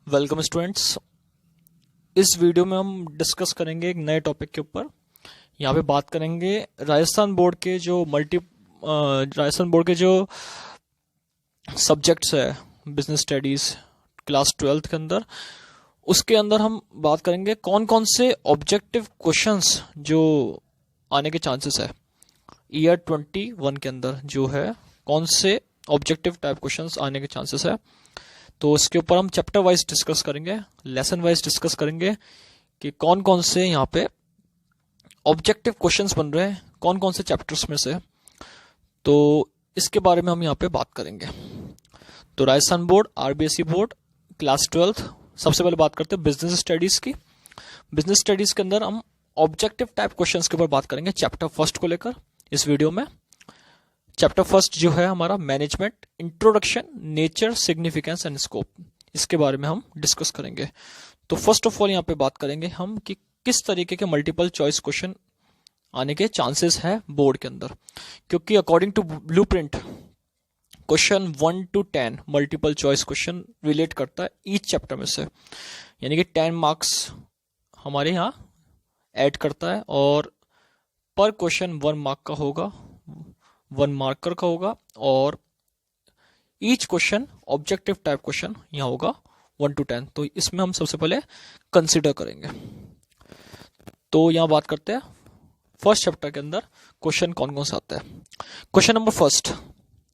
Welcome students. इस video में हम डिस्कस करेंगे एक नए टॉपिक के ऊपर। यहाँ पे बात करेंगे राजस्थान बोर्ड के जो सब्जेक्ट्स है बिजनेस स्टडीज क्लास 12th के अंदर, उसके अंदर हम बात करेंगे कौन कौन से ऑब्जेक्टिव क्वेश्चंस जो आने के चांसेस है ईयर 21 के अंदर, जो है कौन से ऑब्जेक्टिव टाइप क्वेश्चंस आने के चांसेस है। तो इसके ऊपर हम चैप्टर वाइज डिस्कस करेंगे, लेसन वाइज डिस्कस करेंगे कि कौन कौन से यहाँ पे ऑब्जेक्टिव क्वेश्चंस बन रहे हैं, कौन कौन से चैप्टर्स में से। तो इसके बारे में हम यहाँ पे बात करेंगे। तो Rajasthan board, RBSE board, class 12th, सबसे पहले बात करते हैं बिजनेस स्टडीज की। बिजनेस स्टडीज के अंदर हम ऑब्जेक्टिव टाइप क्वेश्चंस के ऊपर बात करेंगे चैप्टर फर्स्ट को लेकर इस वीडियो में। चैप्टर फर्स्ट जो है हमारा management, introduction, nature, significance and scope, इसके बारे में हम डिस्कस करेंगे। तो फर्स्ट ऑफ ऑल यहाँ पे बात करेंगे हम कि किस तरीके के मल्टीपल चॉइस क्वेश्चन आने के चांसेस है बोर्ड के अंदर, क्योंकि according to blueprint question 1 to 10 multiple choice question relate करता है ईच चैप्टर में से, यानी कि 10 मार्क्स हमारे यहाँ ऐड करता है और पर क्वेश्चन 1 मार्क का होगा, 1 मार्कर का होगा, और each question objective type question यहाँ होगा 1 to 10। तो इसमें हम सबसे पहले कंसिडर करेंगे। तो यहाँ बात करते हैं फर्स्ट चैप्टर के अंदर क्वेश्चन कौन कौन सा आता है। Question number first,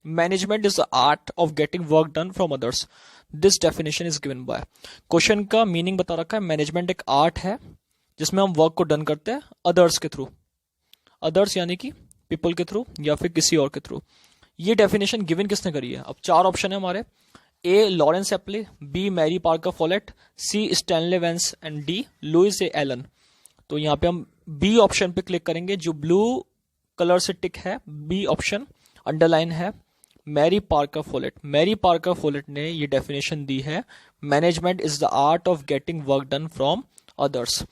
management is the art of getting work done from others, this definition is given by. Question का मीनिंग बता रखा है, मैनेजमेंट एक आर्ट है जिसमें हम वर्क को डन करते हैं अदर्स के थ्रू, अदर्स यानी कि पीपल के थ्रू या फिर किसी और के थ्रू। ये डेफिनेशन गिवन किसने करी है? अब 4 ऑप्शन है हमारे, A Lawrence Appley, B Mary Parker Follett, C Stanley Vance and D Louis A Allen. तो यहाँ पे हम बी ऑप्शन पे क्लिक करेंगे, जो ब्लू कलर से टिक है, बी ऑप्शन अंडरलाइन है, Mary Parker Follett. Mary Parker Follett ने ये डेफिनेशन दी है, management is the art of getting work done from others.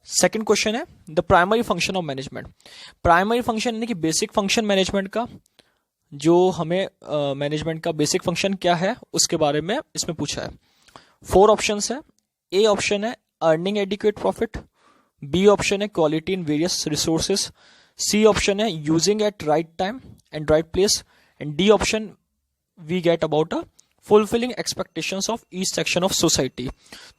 Second question है the primary function of management. Primary function यानी कि बेसिक फंक्शन मैनेजमेंट का, जो हमें मैनेजमेंट का बेसिक फंक्शन क्या है उसके बारे में इसमें पूछा है। 4 ऑप्शंस है। ए ऑप्शन है earning adequate profit, B option है quality in various resources, C option है using at right time and right place, and D option we get about a fulfilling expectations of each section of society.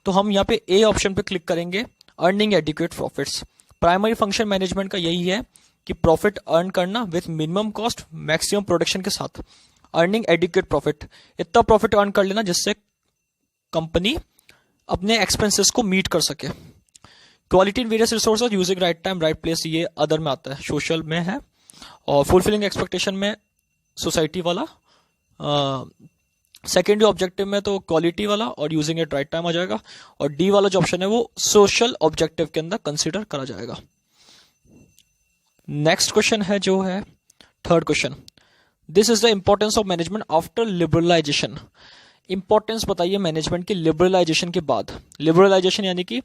तो हम यहाँ पे A option पे click करेंगे, earning adequate profits. Primary function management का यही है कि प्रॉफिट अर्न करना with minimum cost maximum production के साथ। अर्निंग एडिक्वेट प्रॉफिट, इतना प्रॉफिट अर्न कर लेना जिससे कंपनी अपने एक्सपेंसेस को मीट कर सके। Quality in various resources, using right time right place, ये अदर में आता है, सोशल में है, और फुलफिलिंग एक्सपेक्टेशन में सोसाइटी वाला, सेकेंडरी ऑब्जेक्टिव में तो क्वालिटी वाला और यूजिंग एट राइट टाइम आ जाएगा, और डी वाला जो ऑप्शन है वो सोशल ऑब्जेक्टिव के अंदर कंसीडर करा जाएगा। नेक्स्ट क्वेश्चन है जो है third question, this is the importance of management after liberalization. Importance बताइए मैनेजमेंट की लिबरलाइजेशन के बाद। लिबरलाइजेशन यानी कि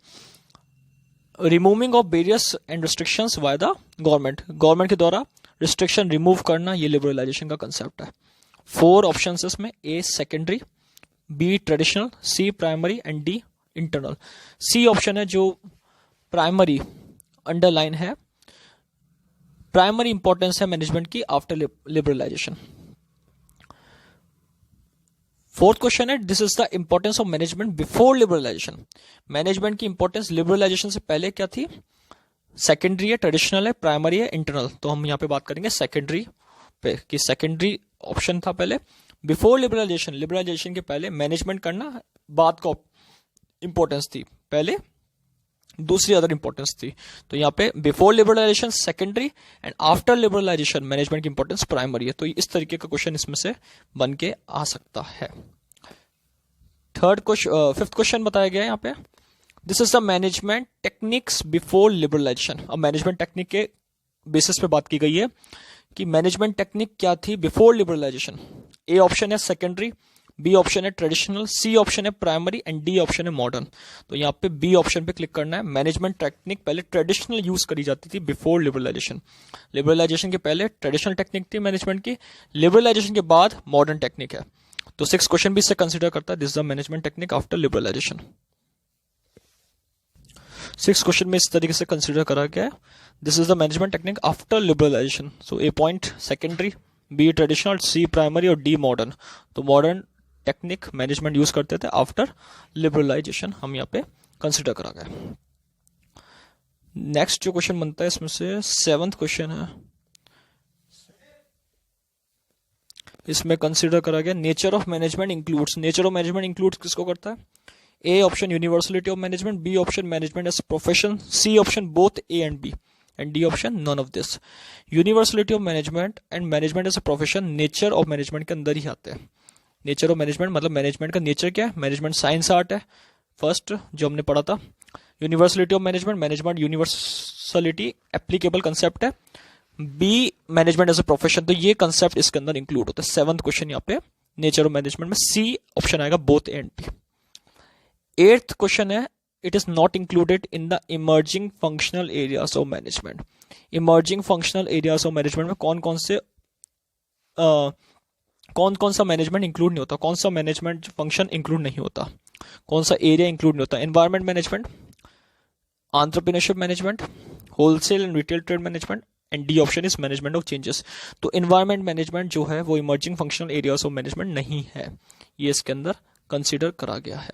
removing of barriers and restrictions by the government, government के द्वारा रिस्ट्रिक्शन रिमूव करना, ये लिबरलाइजेशन का कंसेप्ट है। 4 ऑप्शंस इसमें, A secondary, B traditional, C primary and D internal. C option है जो प्राइमरी अंडरलाइन है, प्राइमरी इंपॉर्टेंस है मैनेजमेंट की आफ्टर लिबरलाइजेशन। 4th क्वेश्चन है this is the importance of management before liberalization. Management की importance liberalization से पहले क्या थी? सेकेंडरी है, ट्रेडिशनल है, प्राइमरी है, इंटरनल। तो हम यहाँ पे बात करेंगे सेकेंडरी पे, कि सेकेंडरी ऑप्शन था पहले, बिफोर लिबरलाइजेशन, लिबरलाइजेशन के पहले मैनेजमेंट करना बाद का इंपॉर्टेंस थी, पहले दूसरी अदर इंपॉर्टेंस थी। तो यहाँ पे before liberalization secondary and after liberalization management की इंपॉर्टेंस प्राइमरी है। तो इस तरीके का क्वेश्चन इसमें से बन के आ सकता है। फिफ्थ क्वेश्चन बताया गया है यहाँ पे, this is the management techniques before liberalization. अब मैनेजमेंट टेक्निक के बेसिस पे बात की गई है कि मैनेजमेंट टेक्निक क्या थी बिफोर लिबरलाइजेशन। ए ऑप्शन है सेकेंडरी, बी ऑप्शन है ट्रेडिशनल, सी ऑप्शन है प्राइमरी एंड डी ऑप्शन है मॉडर्न। तो यहाँ पे बी ऑप्शन पे क्लिक करना है। मैनेजमेंट टेक्निक पहले ट्रेडिशनल यूज करी जाती थी बिफोर लिबरलाइजेशन, लिबरलाइजेशन के पहले ट्रेडिशनल टेक्निक थी मैनेजमेंट की, लिबरलाइजेशन के बाद मॉडर्न टेक्निक है। तो 6 क्वेश्चन भी इससे कंसिडर करता है, this is the management technique after liberalization. 6 question में इस तरीके से कंसिडर करा गया है, this is the management technique after liberalization. So A point secondary, B traditional, C primary और डी मॉडर्न। तो मॉडर्न टेक्निक मैनेजमेंट यूज करते थे आफ्टर लिबरलाइजेशन, हम यहाँ पे कंसिडर करा गया। नेक्स्ट जो क्वेश्चन बनता है इसमें से 7th क्वेश्चन है, इसमें कंसिडर करा गया nature of management includes. Nature of management includes किसको करता है? A option universality of management, B option management as profession, C option both A and B, and D option none of this. Universality of management and management as a profession nature of management के अंदर ही आते हैं। Nature of management मतलब management का nature क्या है? Management science art है, फर्स्ट जो हमने पढ़ा था। Universality of management, management universality applicable concept है। B management as a profession, तो ये कंसेप्ट इसके अंदर इंक्लूड होता है। 7th क्वेश्चन यहाँ पे नेचर ऑफ मैनेजमेंट में सी ऑप्शन आएगा, both A and B. 8th question है, it is not included in the emerging functional areas of management. Emerging functional areas of management में कौन कौन सा मैनेजमेंट इंक्लूड नहीं होता, कौन सा मैनेजमेंट फंक्शन इंक्लूड नहीं होता, कौन सा एरिया इंक्लूड नहीं होता? Environment management, entrepreneurship management, wholesale and retail trade management, and D option is management of changes. तो एनवायरमेंट मैनेजमेंट जो है वो emerging functional areas of management नहीं है, ये इसके अंदर कंसिडर करा गया है।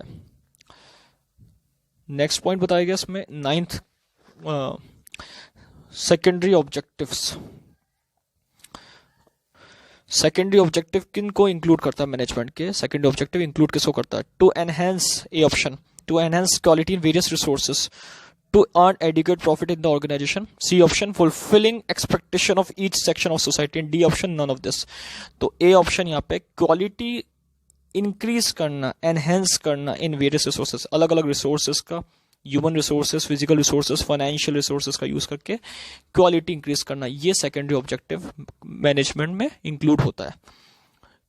नेक्स्ट पॉइंट बताया गया इसमें 9th, secondary objectives. Secondary objective किन को इंक्लूड करता है मैनेजमेंट के? सेकेंडरी ऑब्जेक्टिव इंक्लूड किसको करता है? To enhance, A option, to enhance quality in various resources, to earn adequate profit in the organization, C option fulfilling expectation of each section of society, and D option none of this। तो A option यहाँ पे quality increase करना, enhance करना इन various resources, अलग अलग resources का, human resources, physical resources, financial resources का use करके क्वालिटी इंक्रीज करना, ये सेकेंडरी ऑब्जेक्टिव मैनेजमेंट में इंक्लूड होता है।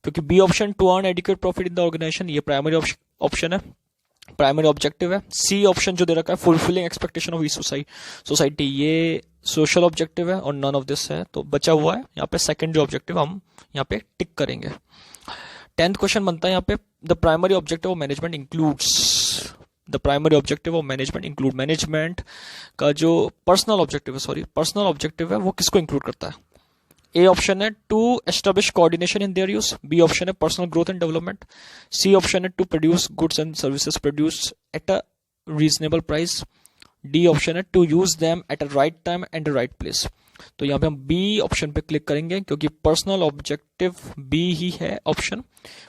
क्योंकि B option to earn adequate profit in the organization, ये प्राइमरी ऑप्शन है, प्राइमरी ऑब्जेक्टिव है। सी ऑप्शन जो दे रखा है fulfilling expectation of each society, ये सोशल ऑब्जेक्टिव है और नन ऑफ दिस है। तो बचा हुआ है यहाँ पे सेकेंडरी ऑब्जेक्टिव, हम यहाँ पे टिक करेंगे। 10th क्वेश्चन बनता है यहाँ पे, the primary objective of management includes, the primary objective of management include, management का जो पर्सनल ऑब्जेक्टिव है वो किसको इंक्लूड करता है? ए ऑप्शन है to establish coordination in their use, B option है personal growth and development, C option है to produce goods and services produce at a reasonable price, D option है to use them at a right time and right place. तो यहाँ पे हम B option पे click करेंगे क्योंकि personal objective B ही है option,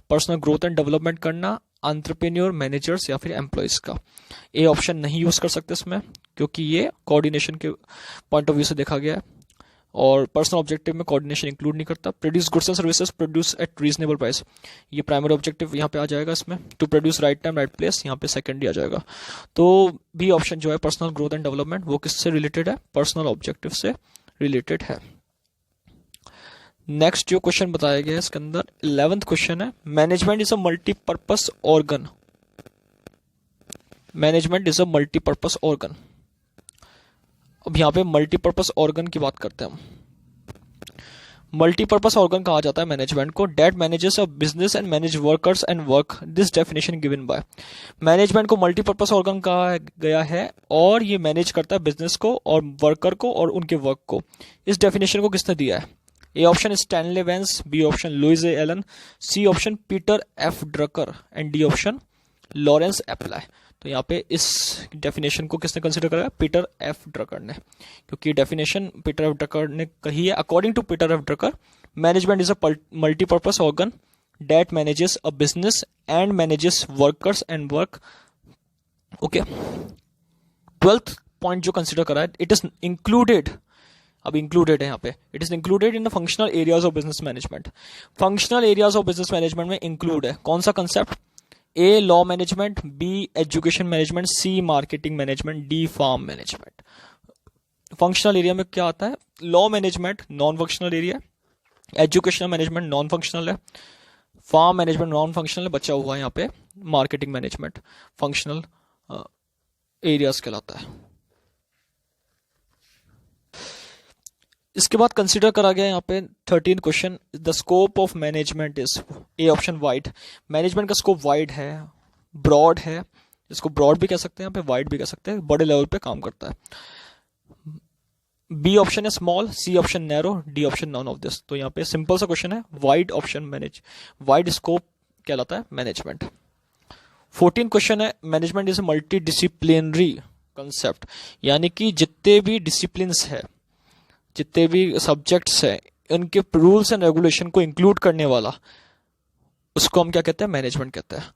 personal growth and development करना एंटरप्रेन्योर, मैनेजर्स या फिर एम्प्लॉयज का। ए ऑप्शन नहीं यूज कर सकते इसमें क्योंकि ये कोऑर्डिनेशन के पॉइंट ऑफ व्यू से देखा गया है, और पर्सनल ऑब्जेक्टिव में कोऑर्डिनेशन इंक्लूड नहीं करता। Produce goods and services produce at reasonable price, ये प्राइमरी ऑब्जेक्टिव यहाँ पे आ जाएगा इसमें। To produce right time right place, यहाँ पे सेकेंडरी आ जाएगा। तो बी ऑप्शन जो है पर्सनल ग्रोथ एंड डेवलपमेंट, वो किससे रिलेटेड है? पर्सनल ऑब्जेक्टिव से रिलेटेड है। नेक्स्ट जो क्वेश्चन बताया गया है इसके अंदर 11th क्वेश्चन है, management is a multipurpose organ. Management is a multipurpose organ. अब यहाँ पे मल्टीपर्पस ऑर्गन की बात करते हैं हम। मल्टीपर्पस ऑर्गन कहा जाता है मैनेजमेंट को, that manages a business and manage workers and work, this definition given by. Management को मल्टीपर्पस ऑर्गन कहा गया है और ये मैनेज करता है बिजनेस को और वर्कर को और उनके वर्क को। इस डेफिनेशन को किसने दिया है? A option Stanley Vance, B option Louis A Allen, C option Peter F Drucker and D option Lawrence Appley. तो यहाँ पे इस डेफिनेशन को किसने कंसिडर करा? पीटर एफ ड्रकर ने, क्योंकि डेफिनेशन पीटर एफ ड्रकर ने कही है। According to Peter F Drucker, management is a multipurpose organ that manages a business and manages workers and work. Okay, 12th point जो consider करा है, it is included, अब included है यहाँ पे, it is included in the functional areas of business management. Functional areas of business management में include है कौन सा concept? A law management, B education management, C marketing management, D farm management. Functional area में क्या आता है? Law management non functional area, educational management non functional है, farm management non functional है, बचा हुआ है यहाँ पे मार्केटिंग मैनेजमेंट फंक्शनल एरियाज कहलाता है। इसके बाद कंसिडर करा गया यहाँ पे 13 question, the scope of management is, A option wide, management का स्कोप वाइड है, ब्रॉड है, इसको ब्रॉड भी कह सकते हैं, यहाँ पे वाइड भी कह सकते हैं, बड़े लेवल पे काम करता है। बी ऑप्शन है small, C option narrow, D option none of this. तो यहाँ पे सिंपल सा क्वेश्चन है, wide option manage, wide scope कहलाता है मैनेजमेंट। 14 क्वेश्चन है, management is a multi disciplinary concept, यानी कि जितने भी डिसिप्लिन्स है, जितने भी सब्जेक्ट्स है, उनके रूल्स एंड रेगुलेशन को इंक्लूड करने वाला, उसको हम क्या कहते हैं, मैनेजमेंट कहते हैं।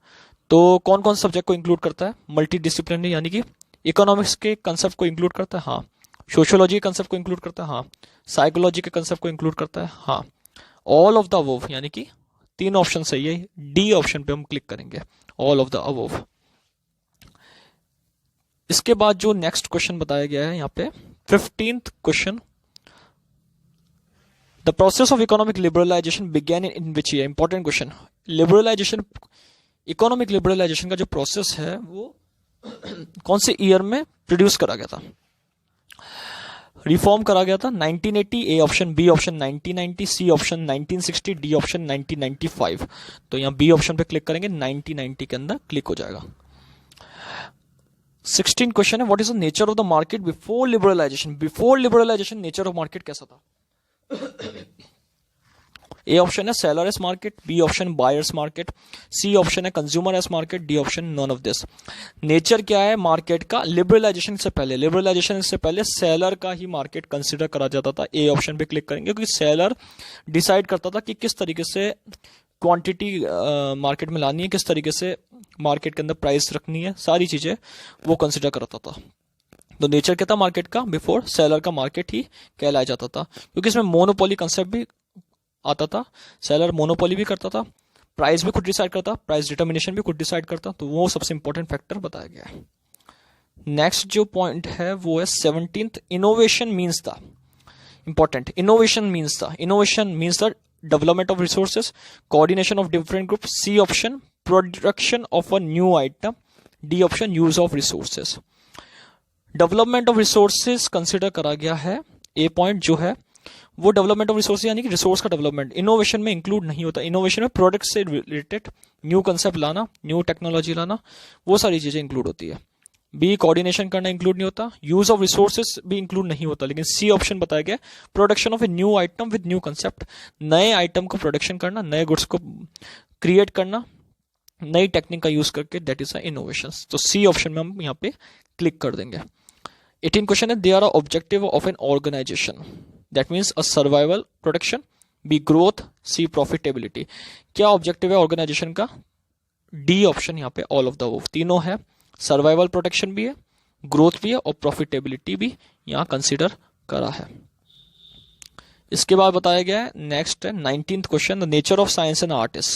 तो कौन कौन सब्जेक्ट को इंक्लूड करता है, मल्टी डिसिप्लिनरी, यानी कि इकोनॉमिक्स के कंसेप्ट को इंक्लूड करता है, हाँ, सोशियोलॉजी के कंसेप्ट को इंक्लूड करता है, हाँ, साइकोलॉजी के कंसेप्ट को इंक्लूड करता है, हाँ, ऑल ऑफ द अबव, यानी कि 3 ऑप्शन सही है, डी ऑप्शन पे हम क्लिक करेंगे, ऑल ऑफ द अबव। इसके बाद जो नेक्स्ट क्वेश्चन बताया गया है यहाँ पे 15th question, the process of economic liberalization began in which year, important question. Liberalization, economic liberalization का जो प्रोसेस है वो कौन से ईयर में प्रोड्यूस करा गया था, रिफॉर्म करा गया था 1980, A option, B option 1990, C option 1960, D option 1995। तो यहाँ बी ऑप्शन पे क्लिक करेंगे, 1990 के अंदर क्लिक हो जाएगा। 16 क्वेश्चन है, what is the nature of the market before liberalisation, before liberalisation nature of market कैसा था। ए ऑप्शन है seller's market, B option buyers market, C option है consumer's market, D option none of this. Nature क्या है market का liberalisation से पहले, liberalisation से पहले सेलर का ही मार्केट कंसिडर करा जाता था, ए ऑप्शन पे क्लिक करेंगे, क्योंकि सेलर डिसाइड करता था कि किस तरीके से क्वांटिटी मार्केट में लानी है, किस तरीके से मार्केट के अंदर प्राइस रखनी है, सारी चीजें वो कंसिडर करता था। तो नेचर क्या था मार्केट का बिफोर, सेलर का मार्केट ही कहलाया जाता था, क्योंकि इसमें मोनोपोली कंसेप्ट भी आता था, सेलर मोनोपोली भी करता था, प्राइस भी खुद डिसाइड करता, प्राइस डिटर्मिनेशन भी खुद डिसाइड करता, तो वो सबसे इंपॉर्टेंट फैक्टर बताया गया है। नेक्स्ट जो पॉइंट है वो है 17th, innovation means the, important, innovation means the development of resources, coordination of different group, C option production of a new item, D option use of resources. Development of resources consider करा गया है, ए point जो है वो development of resource यानी कि resource का development, innovation में इंक्लूड नहीं होता। इनोवेशन में प्रोडक्ट से रिलेटेड न्यू कंसेप्ट लाना, न्यू टेक्नोलॉजी लाना, वो सारी चीजें इंक्लूड होती है। बी कोऑर्डिनेशन करना इंक्लूड नहीं होता, यूज ऑफ रिसोर्सेज भी इंक्लूड नहीं होता। लेकिन सी ऑप्शन बताया गया production of a new item with new concept, नए आइटम को प्रोडक्शन करना, नए गुड्स को क्रिएट करना नई टेक्निक का यूज करके, दैट इज इनोवेशन। तो सी ऑप्शन में हम यहाँ पे क्लिक कर देंगे। 18 क्वेश्चन है, they are objective of an organization, that means A survival protection, B growth, C profitability. क्या ऑब्जेक्टिव है ऑर्गेनाइजेशन का, डी ऑप्शन यहाँ पे ऑल ऑफ द अबव, तीनों है, सर्वाइवल प्रोटेक्शन भी है, ग्रोथ भी है और प्रॉफिटेबिलिटी भी यहाँ कंसिडर करा है। इसके बाद बताया गया है नेक्स्ट है 19th question, the nature of science and art is,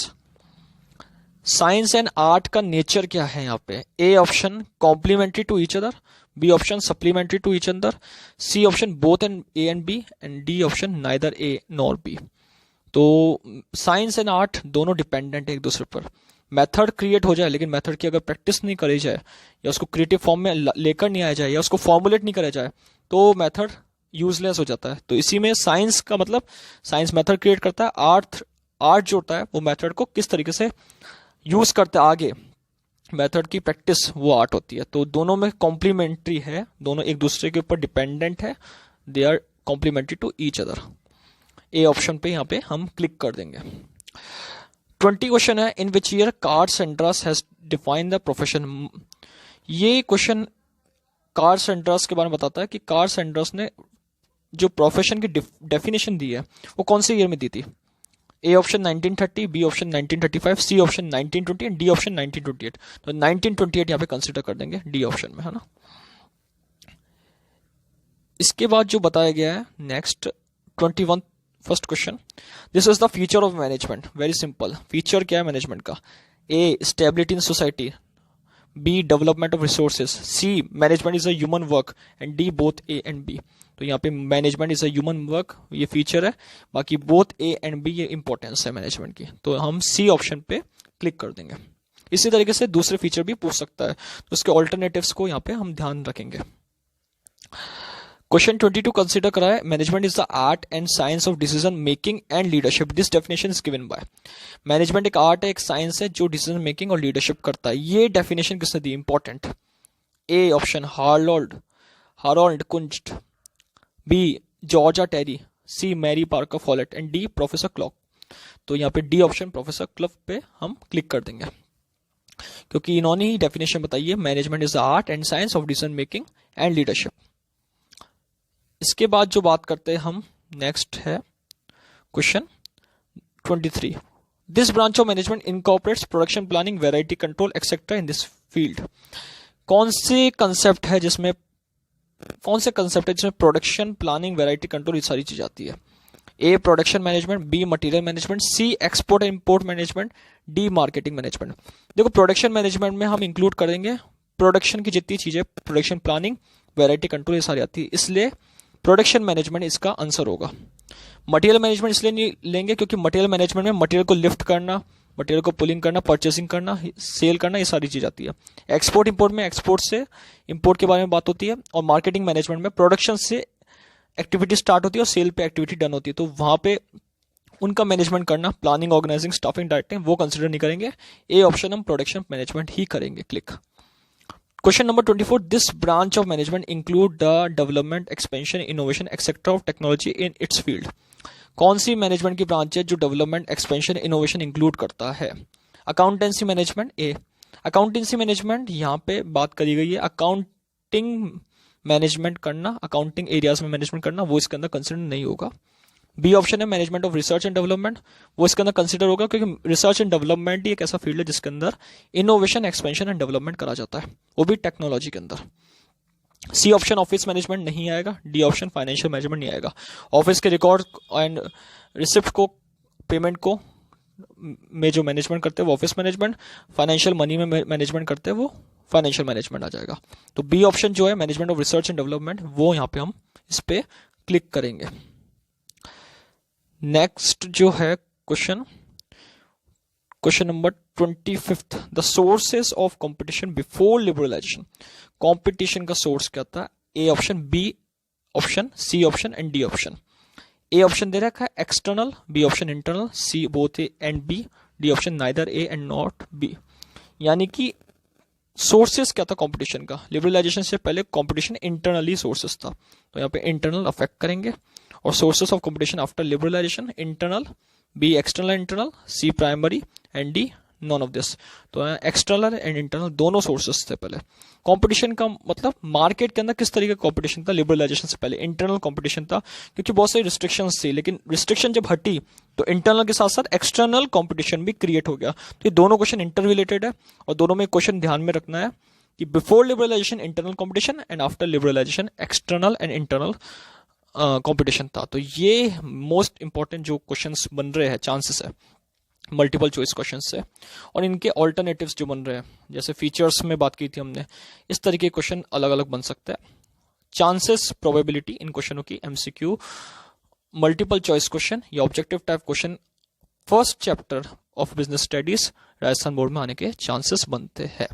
science and art का नेचर क्या है यहाँ पे, A option complementary to each other, B option supplementary to each other, C option both and A and B, and D option neither A nor B. तो science and art दोनों dependent है एक दूसरे पर। मेथड क्रिएट हो जाए लेकिन method की अगर प्रैक्टिस नहीं करी जाए या उसको क्रिएटिव फॉर्म में लेकर नहीं आया जाए या उसको फॉर्मुलेट नहीं करा जाए तो मेथड यूजलेस हो जाता है। तो इसी में साइंस का मतलब, साइंस मेथड क्रिएट करता है, आर्ट जो होता है वो मेथड को किस तरीके से यूज करते हैं आगे, मेथड की प्रैक्टिस वो आर्ट होती है। तो दोनों में कॉम्प्लीमेंट्री है, दोनों एक दूसरे के ऊपर डिपेंडेंट है, they are complementary to each other. A option पे यहाँ पे हम क्लिक कर देंगे। 20 क्वेश्चन है, in which year Carr Saunders has define the profession. ये क्वेश्चन कार्ल सेंड्रास के बारे में बताता है कि कार्ल सेंड्रास ने जो प्रोफेशन की डेफिनेशन दी है वो कौन से ईयर में दी थी। A option 1930, B option 1935, C option 1920 and D option 1928। तो 1928 यहाँ पे कंसिडर कर देंगे डी ऑप्शन में, है ना। इसके बाद जो बताया गया है next 21 first question, this is the feature of management. Very simple, feature क्या है मैनेजमेंट का, A stability in society, B development of resources, C management is a human work and D both A and B. तो यहाँ पे management is a human work ये feature है, बाकी both A and B ये importance है management की। तो हम सी ऑप्शन पे क्लिक कर देंगे। इसी तरीके से दूसरे फीचर भी पूछ सकता है, तो उसके ऑल्टरनेटिव्स को यहाँ पे हम ध्यान रखेंगे। क्वेश्चन 22 कंसीडर करा है, management is the art and science of decision making and leadership, this definition is given by. Management एक आर्ट है, एक साइंस है जो डिसीजन मेकिंग और लीडरशिप करता है। ये डेफिनेशन किसने दी? Important. A option Harold Koontz, B George Terry, C Mary Parker Follett and D professor Clark. तो यहाँ पे डी ऑप्शन प्रोफेसर क्लॉक पे हम क्लिक कर देंगे, क्योंकि इन्होंने ही डेफिनेशन बताई है, management is the art and science of decision making and leadership. इसके बाद जो बात करते हैं हम, नेक्स्ट है question 23। This branch of management incorporates production planning, variety control etcetera in this field. कौन से कंसेप्ट है जिसमें प्रोडक्शन प्लानिंग, वैरायटी कंट्रोल ये सारी चीज आती है? A production management, B material management, C export and import management, D marketing management. देखो प्रोडक्शन मैनेजमेंट में हम इंक्लूड करेंगे प्रोडक्शन की जितनी चीजें, प्रोडक्शन प्लानिंग, वैरायटी कंट्रोल ये सारी आती है, इसलिए प्रोडक्शन मैनेजमेंट इसका आंसर होगा। मटेरियल मैनेजमेंट इसलिए नहीं लेंगे क्योंकि मटेरियल मैनेजमेंट में मटेरियल को लिफ्ट करना, मटेरियल को पुलिंग करना, परचेसिंग करना, सेल करना, ये सारी चीज आती है। एक्सपोर्ट इंपोर्ट में एक्सपोर्ट से इंपोर्ट के बारे में बात होती है, और मार्केटिंग मैनेजमेंट में प्रोडक्शन से एक्टिविटी स्टार्ट होती है और सेल पे एक्टिविटी डन होती है, तो वहां पे उनका मैनेजमेंट करना, प्लानिंग, ऑर्गेनाइजिंग, स्टाफिंग, डायरेक्टिंग, वो कंसिडर नहीं करेंगे। ए ऑप्शन हम प्रोडक्शन मैनेजमेंट ही करेंगे। Click. Question number 24। This branch of management include the development, expansion, innovation etcetera of technology in its field. कौन सी मैनेजमेंट की ब्रांच है जो डेवलपमेंट, एक्सपेंशन, इनोवेशन इंक्लूड करता है? Accountancy management. A accountancy management, यहाँ पे बात करी गई है अकाउंटिंग मैनेजमेंट करना, अकाउंटिंग एरियाज में मैनेजमेंट करना, वो इसके अंदर कंसिडर नहीं होगा। बी ऑप्शन है management of research and development, वो इसके अंदर कंसिडर होगा क्योंकि रिसर्च एंड डेवलपमेंट ही एक ऐसा फील्ड है जिसके अंदर इनोवेशन, एक्सपेंशन एंड डेवलपमेंट करा जाता है, वो भी टेक्नोलॉजी के अंदर। सी ऑप्शन ऑफिस मैनेजमेंट नहीं आएगा। डी ऑप्शन फाइनेंशियल मैनेजमेंट नहीं आएगा। ऑफिस के रिकॉर्ड एंड रिसिप्ट को, पेमेंट को में जो मैनेजमेंट करते हैं वो ऑफिस मैनेजमेंट, फाइनेंशियल मनी में मैनेजमेंट करते हैं वो फाइनेंशियल मैनेजमेंट आ जाएगा। तो बी ऑप्शन जो है management of research and development, वो यहाँ पे हम इस पे क्लिक करेंगे। नेक्स्ट जो है question number 25। The sources of competition before liberalisation. Competition का सोर्स क्या था? A option, B option, C option and D option. A option दे रखा है external, B option internal, C both A and B, D option neither A and not B. यानी कि sources क्या था कंपटीशन का? लिबरलाइजेशन से पहले कंपटीशन इंटरनली सोर्सेस था, तो यहाँ पे इंटरनल अफेक्ट करेंगे। और sources of competition after liberalization, internal, B external internal, C primary and D none of this. तो एक्सटर्नल एंड इंटरनल दोनों सोर्सेस थे पहले। कंपटीशन का मतलब मार्केट के अंदर किस तरीके का कंपटीशन था? लिबरलाइजेशन से पहले इंटरनल कंपटीशन था, क्योंकि बहुत सारी रिस्ट्रिक्शंस थी, लेकिन रिस्ट्रिक्शन जब हटी तो इंटरनल के साथ साथ एक्सटर्नल कंपटीशन भी क्रिएट हो गया। तो ये दोनों क्वेश्चन इंटर रिलेटेड है, और दोनों में क्वेश्चन ध्यान में रखना है कि before liberalization internal competition and after liberalization external and internal competition था। तो ये मोस्ट इंपॉर्टेंट जो क्वेश्चंस बन रहे हैं, चांसेस है मल्टीपल चॉइस क्वेश्चन से, और इनके ऑल्टरनेटिव्स जो बन रहे हैं, जैसे फीचर्स में बात की थी हमने, इस तरीके के क्वेश्चन अलग अलग बन सकते हैं। चांसेस, प्रोबेबिलिटी इन क्वेश्चनों की, एमसीक्यू, मल्टीपल चॉइस क्वेश्चन या objective type question first chapter of business studies Rajasthan board में आने के चांसेस बनते हैं।